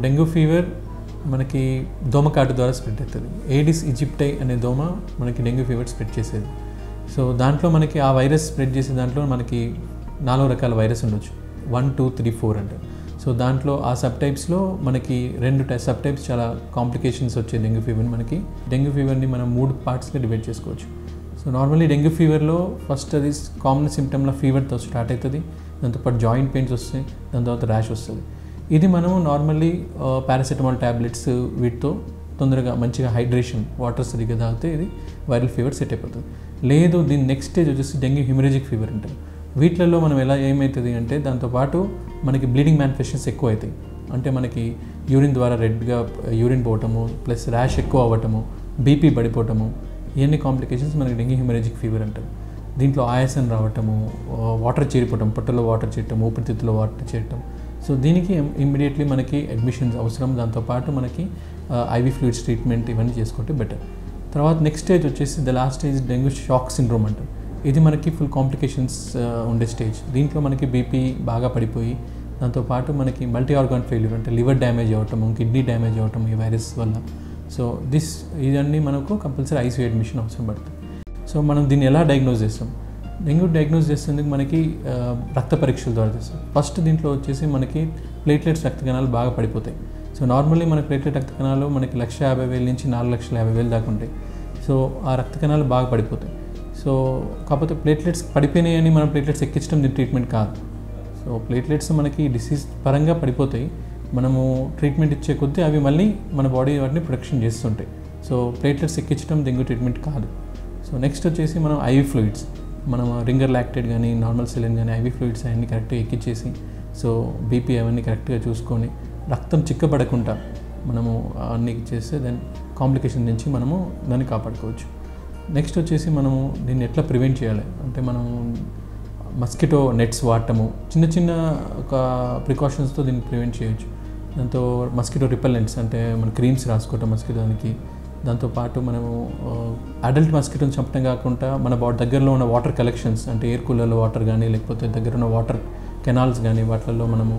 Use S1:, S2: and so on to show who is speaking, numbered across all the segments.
S1: Dengue fever మనకి దోమకాటు ద్వారా spread అవుతుంది. ఏడిస్ ఈజిప్టై అనే దోమ మనకి డెంగ్యూ ఫీవర్ స్ప్రెడ్ చేసేది. సో దాంట్లో మనకి ఆ వైరస్ స్ప్రెడ్ చేసే దాంట్లో మనకి 4 రకాల వైరస్ ఉండొచ్చు, 1, 2, 3, 4 అంటారు. సో దాంట్లో ఆ సబ్ టైప్స్లో మనకి 2 సబ్ టైప్స్ చాలా కాంప్లికేషన్స్ వచ్చే డెంగ్యూ ఫీవర్. మనకి డెంగ్యూ ఫీవర్ని మనం 3 పార్ట్స్గా డివైడ్ చేసుకోవచ్చు. సో నార్మల్లీ డెంగ్యూ ఫీవర్లో ఫస్ట్ అది కామన్ సిమ్టమ్లో ఫీవర్తో స్టార్ట్ అవుతుంది, దాంతోపాటు జాయింట్ పెయిన్స్ వస్తాయి, దాని తర్వాత ర్యాష్ వస్తుంది. ఇది మనం నార్మల్లీ పారాసెటమాల్ ట్యాబ్లెట్స్ వీటితో తొందరగా మంచిగా హైడ్రేషన్ వాటర్ సరిగ్గా తాగితే ఇది వైరల్ ఫీవర్ సెట్ అయిపోతుంది. లేదు దీని నెక్స్ట్ స్టేజ్ వచ్చేసి డెంగ్యూ హిమరేజిక్ ఫీవర్ అంటారు. వీటిలలో మనం ఎలా ఏమవుతుంది అంటే దాంతోపాటు మనకి బ్లీడింగ్ మ్యానిఫెస్టేషన్స్ ఎక్కువ అవుతాయి. అంటే మనకి యూరిన్ ద్వారా రెడ్గా యూరిన్ పోవటము, ప్లస్ ర్యాష్ ఎక్కువ అవ్వటము, బీపీ పడిపోవటము, ఇవన్నీ కాంప్లికేషన్స్ మనకి డెంగ్యూ హిమరేజిక్ ఫీవర్ అంటారు. దీంట్లో ఆయాసం రావటము, వాటర్ చేరిపోవటం, పొట్టలో వాటర్ చేరటం, ఊపిరితిత్తులో వాటర్ చేరటం. సో దీనికి ఇమ్మీడియట్లీ మనకి అడ్మిషన్స్ అవసరం. దాంతోపాటు మనకి ఐవీ ఫ్లూయిడ్స్ ట్రీట్మెంట్ ఇవన్నీ చేసుకుంటే బెటర్. తర్వాత నెక్స్ట్ స్టేజ్ వచ్చేసి the last stage dengue shock syndrome అంటారు. ఇది మనకి ఫుల్ కాంప్లికేషన్స్ ఉండే స్టేజ్. దీంట్లో మనకి బీపీ బాగా పడిపోయి దాంతోపాటు మనకి మల్టీ ఆర్గాన్ ఫెయిల్యూర్ అంటే లివర్ డ్యామేజ్ అవ్వటము, కిడ్నీ డ్యామేజ్ అవ్వటం ఈ వైరస్ వల్ల. సో ఇదన్నీ మనకు కంపల్సరీ ఐసీయూ అడ్మిషన్ అవసరం పడుతుంది. సో మనం దీన్ని ఎలా డయాగ్నోజ్ చేస్తాం? డెంగ్యూ డయాగ్నోజ్ చేసేందుకు మనకి రక్త పరీక్షల ద్వారా చేస్తాం. ఫస్ట్ దీంట్లో వచ్చేసి మనకి ప్లేట్లెట్స్ రక్త కణాలు బాగా పడిపోతాయి. సో నార్మల్లీ మన ప్లేట్లెట్ రక్త కణాలు మనకి 1,50,000 నుంచి 4,50,000 దాకా ఉంటాయి. సో ఆ రక్త కణాలు బాగా పడిపోతాయి. సో కాకపోతే ప్లేట్లెట్స్ పడిపోయినాయని మనం ప్లేట్లెట్స్ ఎక్కించడం దీని ట్రీట్మెంట్ కాదు. సో ప్లేట్లెట్స్ మనకి డిసీజ్ పరంగా పడిపోతాయి. మనము ట్రీట్మెంట్ ఇచ్చే కొద్దీ అవి మళ్ళీ మన బాడీ వాటిని ప్రొటెక్షన్ చేస్తుంటాయి. సో ప్లేట్లెట్స్ ఎక్కించడం డెంగ్యూ ట్రీట్మెంట్ కాదు. సో నెక్స్ట్ వచ్చేసి మనం ఐవీ ఫ్లూయిడ్స్, మనం రింగర్ లాక్టేట్ కానీ నార్మల్ సెలైన్ కానీ ఐవీ ఫ్లూయిడ్స్ అవన్నీ కరెక్ట్గా ఎక్కించేసి సో బీపీ అవన్నీ కరెక్ట్గా చూసుకొని రక్తం చిక్కబడకుండా మనము అన్నీ చేస్తే దెన్ కాంప్లికేషన్ నుంచి మనము దాన్ని కాపాడుకోవచ్చు. నెక్స్ట్ వచ్చేసి మనము దీన్ని ఎట్లా ప్రివెంట్ చేయాలి అంటే మనము మస్కిటో నెట్స్ వాడటము, చిన్న ఒక ప్రికాషన్స్తో దీన్ని ప్రివెంట్ చేయొచ్చు. దాంతో మస్కిటో రిపెల్లెంట్స్ అంటే మన క్రీమ్స్ రాసుకోవటం మస్కిటోనికి. దాంతోపాటు మనము అడల్ట్ మస్కిటోని చంపడం కాకుండా మన దగ్గరలో ఉన్న వాటర్ కలెక్షన్స్ అంటే ఎయిర్ కూలర్లో వాటర్ కానీ లేకపోతే దగ్గర ఉన్న వాటర్ కెనాల్స్ కానీ వాటిల్లో మనము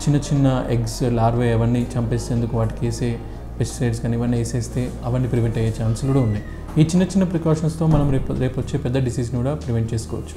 S1: చిన్న ఎగ్స్ లార్వే అవన్నీ చంపేసేందుకు వాటికి వేసే పెస్టిసైడ్స్ కానీ ఇవన్నీ వేసేస్తే అవన్నీ ప్రివెంట్ అయ్యే ఛాన్సులు కూడా ఉన్నాయి. ఈ చిన్న ప్రికాషన్స్తో మనం రేపు వచ్చే పెద్ద డిసీజ్ని కూడా ప్రివెంట్ చేసుకోవచ్చు.